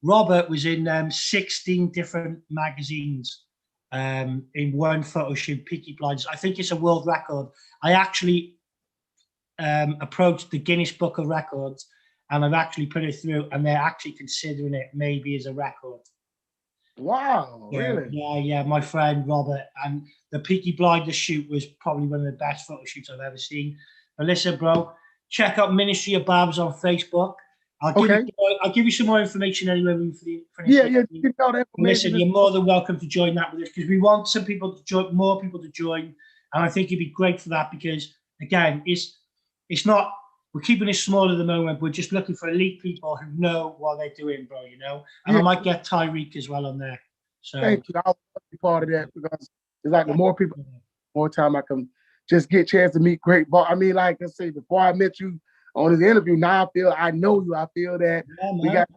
Robert was in 16 different magazines in one photo shoot, Peaky Blinders. I think it's a world record. I actually approached the Guinness Book of Records, and I've actually put it through, and they're actually considering it maybe as a record. Wow, really? Yeah. My friend Robert, and the Peaky Blinders shoot was probably one of the best photo shoots I've ever seen. But listen, bro, check out Ministry of Barbers on Facebook. I'll give you some more information anyway for the Yeah. Keep all that information. Listen, you're more than welcome to join that with us, because we want some people to join, more people to join, and I think it'd be great for that, because again, it's not, we're keeping it small at the moment. We're just looking for elite people who know what they're doing, bro. You know, and I might get Tyreek as well on there. So thank you. I'll be part of that, because it's like the more people, more time I can just get a chance to meet great. But I mean, like I say, before I met you on this interview, now I know you. I feel that we got.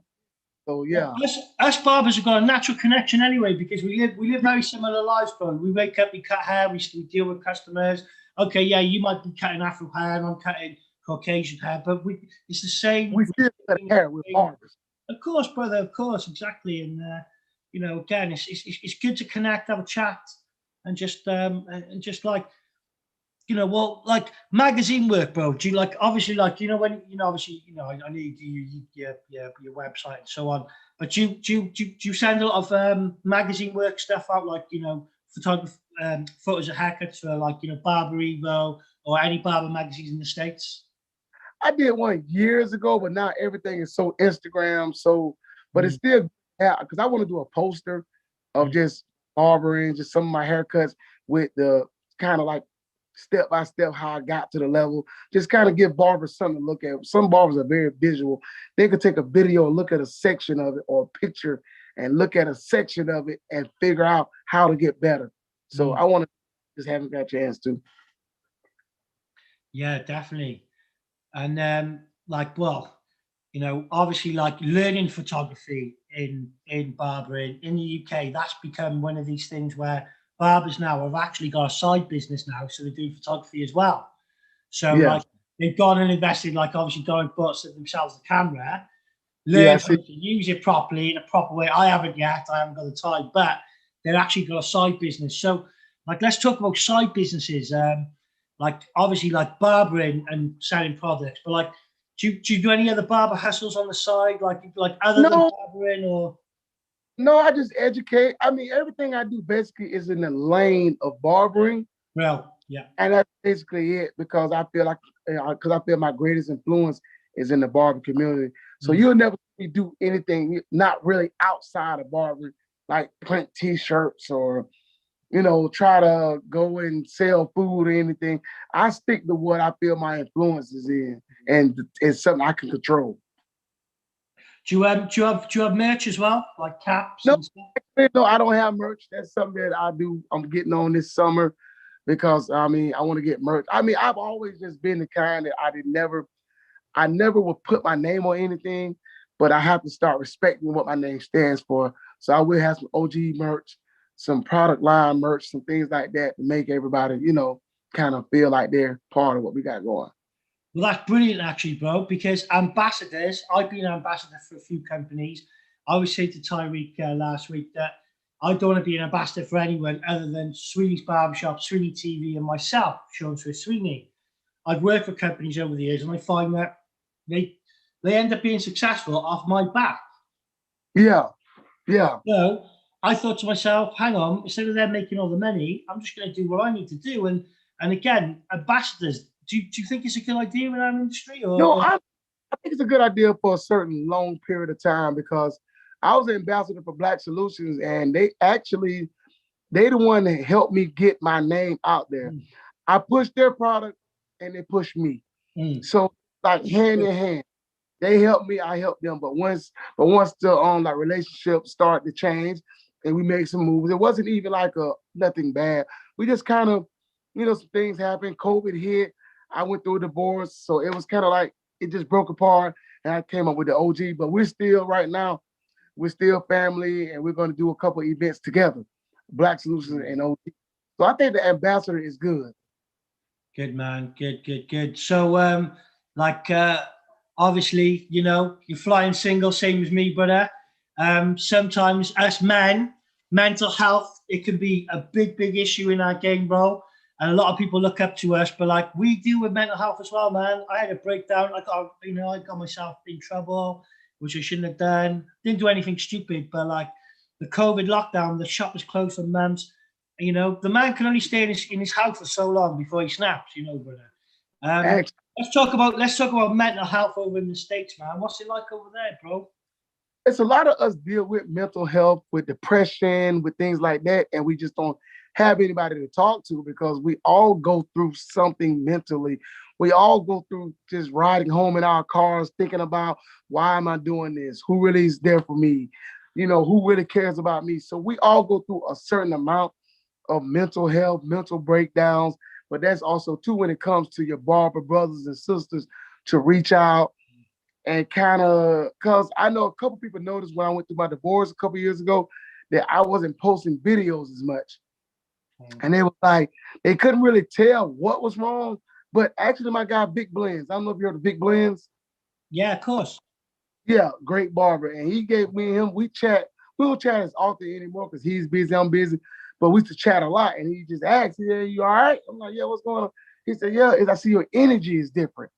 So yeah, us barbers have got a natural connection anyway, because we live very similar lives, bro. We wake up, we cut hair, we deal with customers. Okay, yeah, you might be cutting Afro hair, and I'm cutting Caucasian hair, but it's the same. We still cut hair with barbers. Of course, brother. Of course, exactly. And you know, again, it's good to connect, have a chat, and just like, you know, well, like magazine work, bro. Do you like, obviously, like, you know, when, you know, obviously, you know, I need your website and so on, but do you send a lot of magazine work stuff out, like, you know, photography, photos of haircuts for, like, you know, Barber Evo or any barber magazines in the States? I did one years ago, but now everything is so Instagram. So, but it's still, because I want to do a poster of just barbering, just some of my haircuts with the kind of like step by step how I got to the level. Just kind of give barbers something to look at. Some barbers are very visual. They could take a video and look at a section of it, or a picture and look at a section of it and figure out how to get better. So I want to, just haven't got a chance to. Yeah, definitely. And like, well, you know, obviously, like, learning photography in barbering in the UK, that's become one of these things where barbers now have actually got a side business now, so they do photography as well. So like, they've gone and invested, like, obviously gone and bought themselves the camera, learned how to use it properly in a proper way. I haven't yet, I haven't got the time, but they've actually got a side business. So like, let's talk about side businesses. Like, obviously, like barbering and selling products, but like, do you do any other barber hustles on the side, like other than barbering, or? No, I just educate. I mean, everything I do basically is in the lane of barbering. Well, yeah. And that's basically it, because I feel like, because I feel my greatest influence is in the barber community. So you'll never see me do anything not really outside of barbering, like print T-shirts or, you know, try to go and sell food or anything. I stick to what I feel my influence is in, and it's something I can control. Do you have merch as well, like caps? No, no, I don't have merch. That's something that I do. I'm getting on this summer, because I mean, I want to get merch. I mean, I've always just been the kind that I never would put my name on anything, but I have to start respecting what my name stands for. So I will have some OG merch, some product line merch, some things like that to make everybody, you know, kind of feel like they're part of what we got going. Well, that's brilliant, actually, bro, because ambassadors, I've been an ambassador for a few companies. I was saying to Tyreek last week that I don't want to be an ambassador for anyone other than Sweeney's Barbershop, SweeneyTV, and myself, Sean Swift Sweeney. I've worked for companies over the years, and I find that they end up being successful off my back. Yeah. So I thought to myself, hang on, instead of them making all the money, I'm just going to do what I need to do. And again, ambassadors, do you think it's a good idea in our industry? No, I think it's a good idea for a certain long period of time, because I was an ambassador for Black Solutions, and they the one that helped me get my name out there. I pushed their product and they pushed me. So like hand in hand. They helped me, I helped them. But once the like relationship started to change and we made some moves, it wasn't even like nothing bad. We just kind of some things happened. COVID hit. I went through a divorce. So it was kind of like it just broke apart. And I came up with the OG. But we're still right now, we're still family and we're going to do a couple events together. Black Solutions and OG. So I think the ambassador is good. Good man, good. So like obviously, you're flying single, same as me, brother. Sometimes as men, mental health, it can be a big issue in our game, bro. And a lot of people look up to us, but like we deal with mental health as well, man. I had a breakdown. I got myself in trouble, which I shouldn't have done. Didn't do anything stupid, but like the COVID lockdown, the shop was closed for months. The man can only stay in his house for so long before he snaps, brother. Actually, Let's talk about mental health over in the States, man. What's it like over there, bro? it's a lot of us deal with mental health, with depression, with things like that, and we just don't have anybody to talk to because we all go through something mentally. We all go through just riding home in our cars, thinking about why am I doing this? Who really is there for me? Who really cares about me? So we all go through a certain amount of mental health, mental breakdowns, but that's also too when it comes to your barber brothers and sisters to reach out and kind of, because I know a couple people noticed when I went through my divorce a couple years ago that I wasn't posting videos as much. And they was like, they couldn't really tell what was wrong, but actually my guy, Big Blends, I don't know if you heard of Big Blends. Yeah, of course. Yeah, great barber. And he gave me and him, we chat. We don't chat as often anymore because he's busy, I'm busy. But we used to chat a lot. And he just asked, yeah, you all right? I'm like, yeah, what's going on? He said, yeah, I see your energy is different.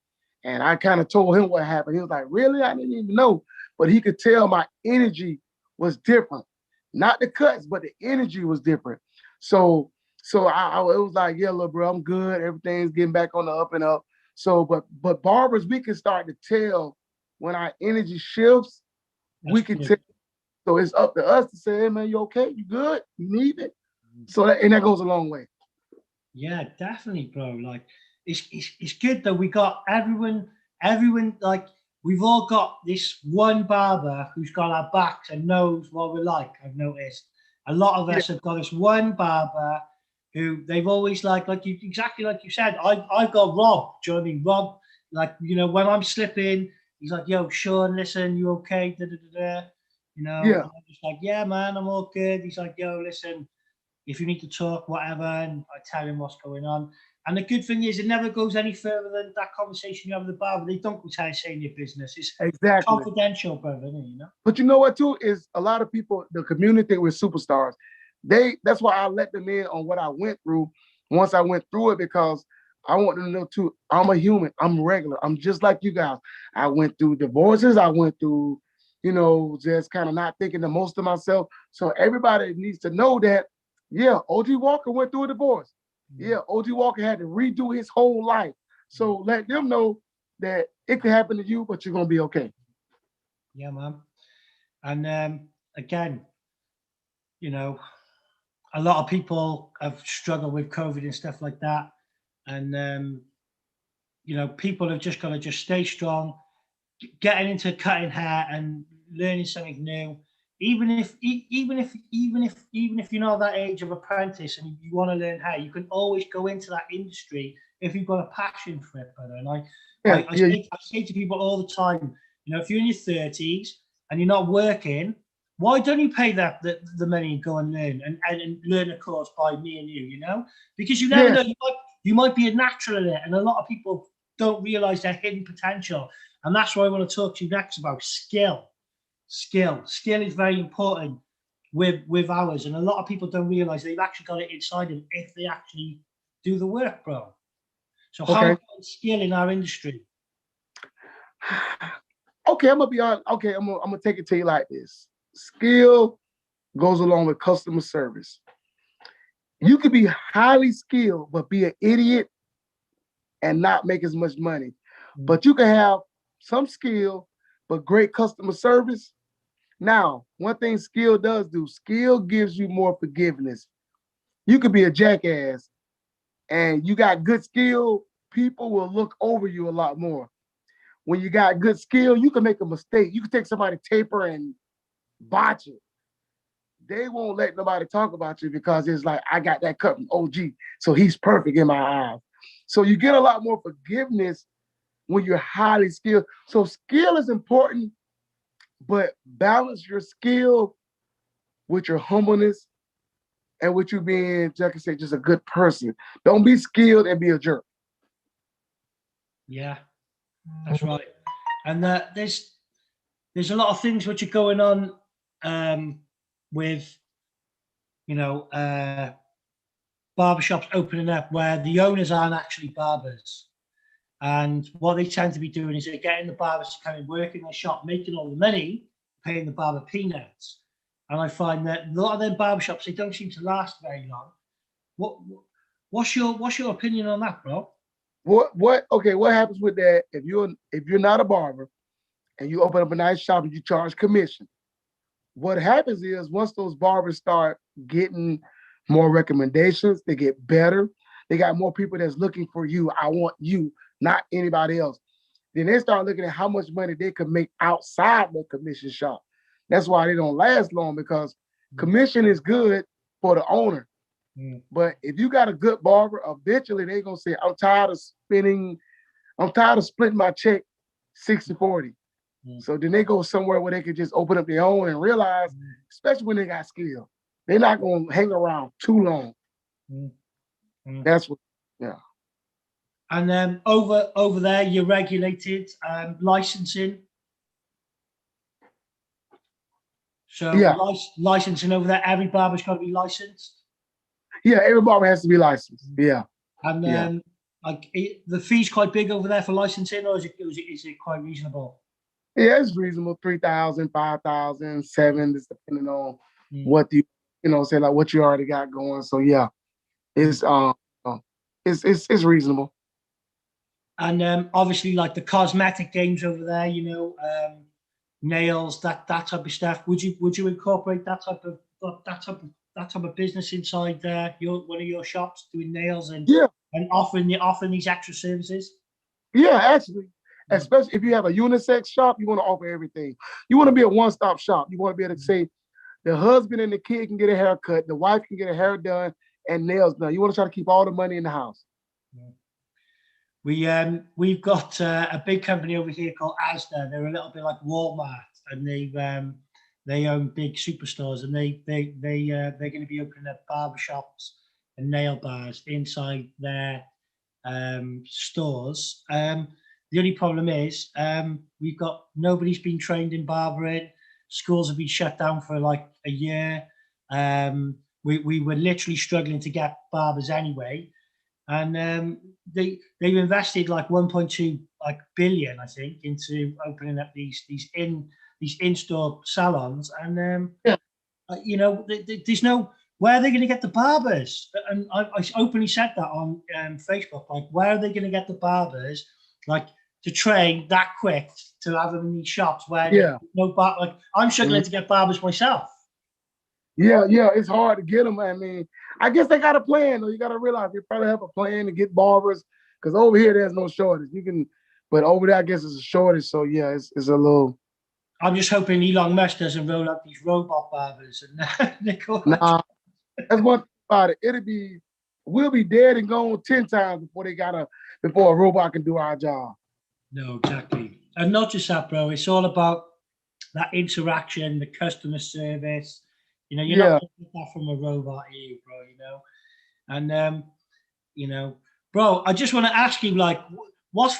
And I kind of told him what happened. He was like, really? I didn't even know. But he could tell my energy was different. Not the cuts, but the energy was different. So it was like, yeah, little bro, I'm good. Everything's getting back on the up and up. So, but barbers, we can start to tell when our energy shifts, That's we can good. tell. So it's up to us to say, hey man, you okay? You good? You need it? So that goes a long way. Yeah, definitely, bro. Like it's good that we got everyone like we've all got this one barber who's got our backs and knows what we're like. I've noticed a lot of Yeah, us have got this one barber who they've always like you exactly like you said. I've got Rob. Do you know what I mean? Rob, like when I'm slipping, he's like, "Yo, Sean, listen, you okay?" Da, da, da, da. yeah. And I'm just like, "Yeah, man, I'm all good." He's like, "Yo, listen, if you need to talk, whatever," and I tell him what's going on. And the good thing is, it never goes any further than that conversation you have with the barber. They don't go tell saying your business. It's Exactly. confidential, brother. But you know what too is a lot of people, the community think we're superstars. That's why I let them in on what I went through once I went through it because I want them to know too, I'm a human. I'm regular. I'm just like you guys. I went through divorces. I went through, just kind of not thinking the most of myself. So everybody needs to know that, yeah, OG Walker went through a divorce. Yeah, OG Walker had to redo his whole life. So let them know that it could happen to you, but you're gonna be okay. Yeah, man. And again, you know, a lot of people have struggled with COVID and stuff like that. And people have just got to just stay strong, getting into cutting hair and learning something new. Even if you're not that age of apprentice and you want to learn hair, you can always go into that industry if you've got a passion for it, brother. And Yeah, yeah, I say to people all the time, if you're in your 30s and you're not working, why don't you pay the money and go and learn and learn a course by me and you? Because you never yeah. know, you might be a natural in it, and a lot of people don't realize their hidden potential. And that's what I want to talk to you next about skill. Skill is very important with ours, and a lot of people don't realize they've actually got it inside them if they actually do the work, bro. So how Okay. important skill in our industry? Okay, I'm gonna be on. Okay, I'm gonna take it to you like this. Skill goes along with customer service. You could be highly skilled, but be an idiot and not make as much money. Mm. But you can have some skill, but great customer service. Now, one thing skill does do, skill gives you more forgiveness. You could be a jackass and you got good skill, people will look over you a lot more. When you got good skill, you can make a mistake. You can take somebody taper and botch it. they won't let nobody talk about you because it's like, I got that cut from OG, so he's perfect in my eyes. So you get a lot more forgiveness when you're highly skilled. So skill is important, but balance your skill with your humbleness and with you being, like I said, just a good person. Don't be skilled and be a jerk. Yeah, that's right. And there's a lot of things which are going on with, you know, barbershops opening up where the owners aren't actually barbers. And what they tend to be doing is they're getting the barbers to come and work in their shop, making all the money, paying the barber peanuts. And I find that a lot of them barbershops, they don't seem to last very long. What what's your opinion on that, bro? What happens with that if you're not a barber and you open up a nice shop and you charge commission? What happens is once those barbers start getting more recommendations, they get better. They got more people that's looking for you. I want you, not anybody else. Then they start looking at how much money they could make outside the commission shop. That's why they don't last long, because commission is good for the owner. But if you got a good barber, eventually they're gonna say, I'm tired of splitting my check 60-40. So then they go somewhere where they can just open up their own and realize, especially when they got skill, they're not gonna hang around too long. That's what, yeah. And then over there, you're regulated licensing. So Yeah. licensing over there, every barber's got to be licensed. Yeah, every barber has to be licensed. Yeah. And then like the fee's quite big over there for licensing, or is it quite reasonable? Yeah, it's reasonable. 3,000, 5,000, 7, just depending on what say like what you already got going. So yeah, it's reasonable. And obviously, like the cosmetic games over there, nails, that type of stuff. Would you incorporate that type of business inside one of your shops, doing nails and offering these extra services? Yeah, actually, especially if you have a unisex shop, you want to offer everything. You want to be a one-stop shop. You want to be able to say the husband and the kid can get a haircut, the wife can get a hair done, and nails done. You want to try to keep all the money in the house. We've got a big company over here called Asda. They're a little bit like Walmart, and they own big superstores, and they're going to be opening up barbershops and nail bars inside their stores. The only problem is nobody's been trained in barbering. Schools have been shut down for like a year. We were literally struggling to get barbers anyway. And they've invested like 1.2 billion, I think, into opening up these in-store salons. And there's no, where are they going to get the barbers? And I openly said that on Facebook. Like, where are they going to get the barbers? Like, to train that quick to have them in these shops where no bar. Like, I'm struggling to get barbers myself. Yeah, it's hard to get them. I mean, I guess they got a plan, though. You got to realize they probably have a plan to get barbers, because over here there's no shortage. But over there, I guess it's a shortage. So yeah, it's a little. I'm just hoping Elon Musk doesn't roll out these robot barbers and Nah, that's one thing about it. We'll be dead and gone 10 times before a robot can do our job. No, exactly. And not just that, bro. It's all about that interaction, the customer service. You're not going to get that from a robot here, bro, And, bro, I just want to ask you, like, what's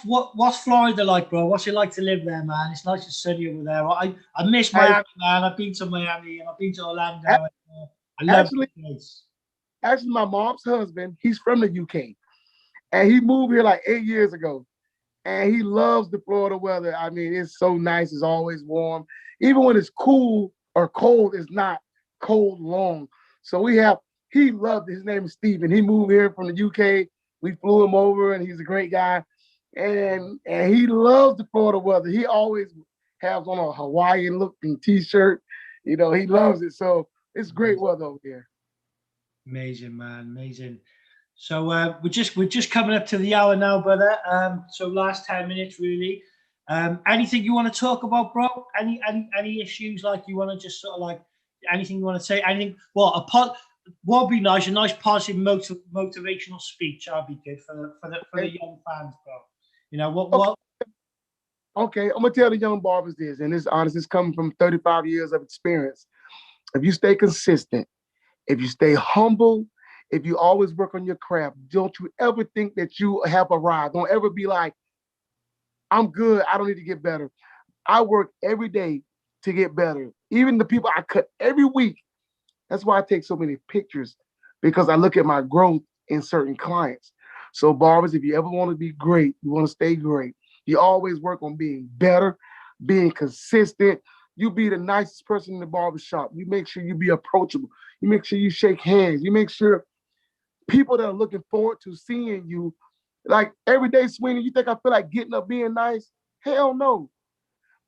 Florida like, bro? What's it like to live there, man? It's nice and sunny over there. I miss Miami, man. I've been to Miami and I've been to Orlando. I love the place. Actually, my mom's husband, he's from the UK. And he moved here like 8 years ago. And he loves the Florida weather. I mean, it's so nice. It's always warm. Even when it's cool or cold, it's not cold long. So he loved it. His name is Stephen. He moved here from the UK. We flew him over, and he's a great guy. And he loves the Florida weather. He always has on a Hawaiian looking t-shirt. He loves it. So it's great weather over here. Amazing, man. Amazing. So we're just coming up to the hour now, brother. So last 10 minutes, really. Anything you want to talk about, bro? Any issues like you want to just sort of like anything you want to say? Anything? Well, what would be nice? A nice positive motivational speech. That'd be good for the young fans, bro. You know what? Okay. What? Okay, I'm gonna tell the young barbers this, and this honest is coming from 35 years of experience. If you stay consistent, if you stay humble, if you always work on your craft, don't you ever think that you have arrived. Don't ever be like, I'm good, I don't need to get better. I work every day to get better. Even the people I cut every week. That's why I take so many pictures, because I look at my growth in certain clients. So barbers, if you ever want to be great, you want to stay great, you always work on being better, being consistent. You be the nicest person in the barbershop. You make sure you be approachable. You make sure you shake hands. You make sure people that are looking forward to seeing you, like every day, Sweeney, you think I feel like getting up being nice? Hell no.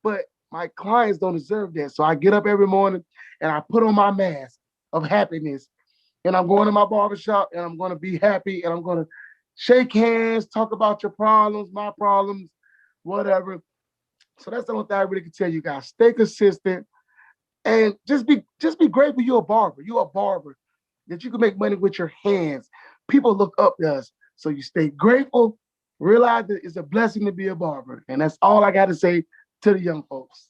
But my clients don't deserve that. So I get up every morning and I put on my mask of happiness. And I'm going to my barbershop and I'm going to be happy and I'm going to shake hands, talk about your problems, my problems, whatever. So that's the only thing I really can tell you guys. Stay consistent and just be grateful you're a barber. You're a barber, that you can make money with your hands. People look up to us. So you stay grateful, realize that it's a blessing to be a barber. And that's all I got to say to the young folks.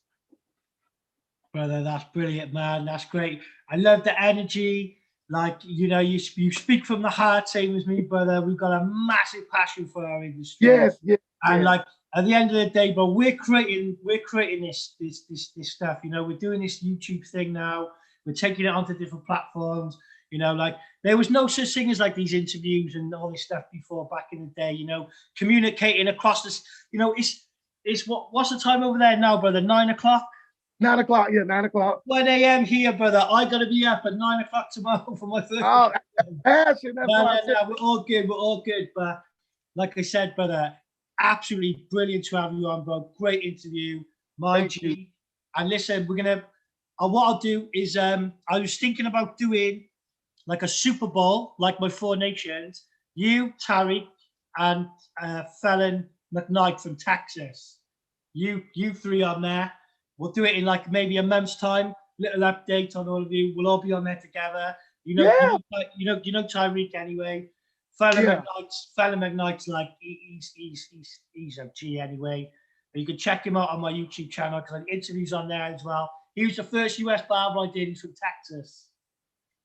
Brother, that's brilliant, man. That's great. I love the energy. Like, you know, you speak from the heart, same as me, brother. We've got a massive passion for our industry. Yes, yes. And yes. like at the end of the day, but we're creating this stuff. You know, we're doing this YouTube thing now. We're taking it onto different platforms. You know, like there was no such thing as like these interviews and all this stuff before back in the day. You know, communicating across this. You know, it's what's the time over there now, brother? 9 o'clock. 9 o'clock, yeah, 9 o'clock. 1 a.m. here, brother. I gotta be up at 9 o'clock tomorrow for my first. Oh, passion. That's No, why I said. we're all good. We're all good. But like I said, brother, absolutely brilliant to have you on, bro. Great interview, my Thank G. you. And listen, we're gonna. What I'll do is, I was thinking about doing like a Super Bowl, like my Four Nations. You, Tariq, and Felon McKnight from Texas. You three on there. We'll do it in like maybe a month's time. Little update on all of you. We'll all be on there together. You know Tyreek anyway. Fella McKnight's like he's a G anyway. But you can check him out on my YouTube channel because I interviews on there as well. He was the first US barber I did. He's from Texas.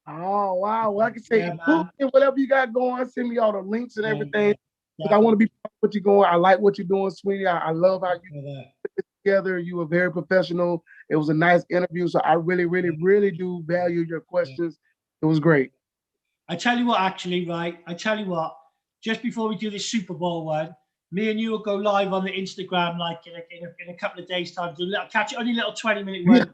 Oh wow! Well, I can say, Yeah, whatever you got going, send me all the links and everything. Yeah, I want to be part of what you're going. I like what you're doing, Sweeney. I love how you put it together. You were very professional. It was a nice interview. So I really, really, really do value your questions. It was great. I tell you what, actually, right? I tell you what, just before we do this Super Bowl one, me and you will go live on the Instagram like in a couple of days' time. Do a little catch it, only a little 20-minute one. Yeah.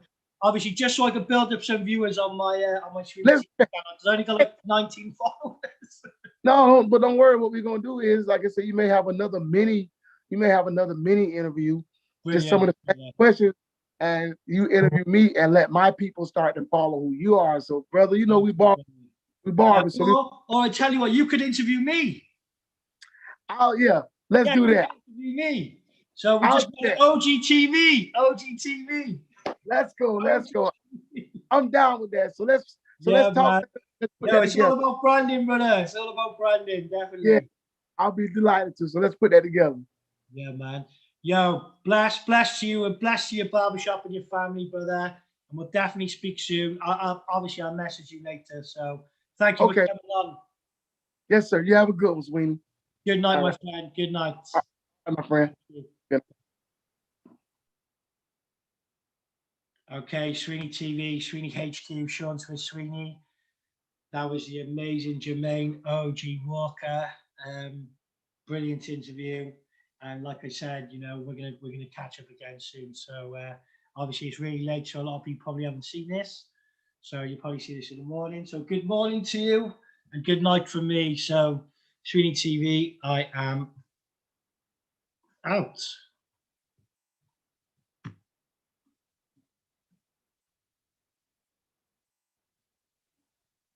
Obviously, just so I can build up some viewers on my SweeneyTV channel. Because I only got like 19 followers. No, but don't worry. What we're gonna do is, like I said, you may have another mini interview. Brilliant. Just some of the questions, and you interview me and let my people start to follow who you are. So, brother, you know we barber. Or I tell you what, you could interview me. Oh yeah, let's do that. Interview me. So we just OGTV. Let's go. I'm down with that. So let's talk. Man. It's all about branding, brother. It's all about branding, definitely. Yeah, I'll be delighted to. So let's put that together. Yeah, man. Yo, bless you and bless your barbershop and your family, brother. And we'll definitely speak soon. Obviously, I'll message you later. So thank you for coming on. Yes, sir. You have a good one, Sweeney. Good night, my friend. Good night. All right, my friend. Good. Okay, SweeneyTV, Sweeney HQ, Sean Smith Sweeney. That was the amazing Jermaine OG Walker. Brilliant interview. And like I said, you know, we're gonna catch up again soon. So obviously it's really late, so a lot of people probably haven't seen this. So you'll probably see this in the morning. So good morning to you and good night from me. So SweeneyTV, I am out.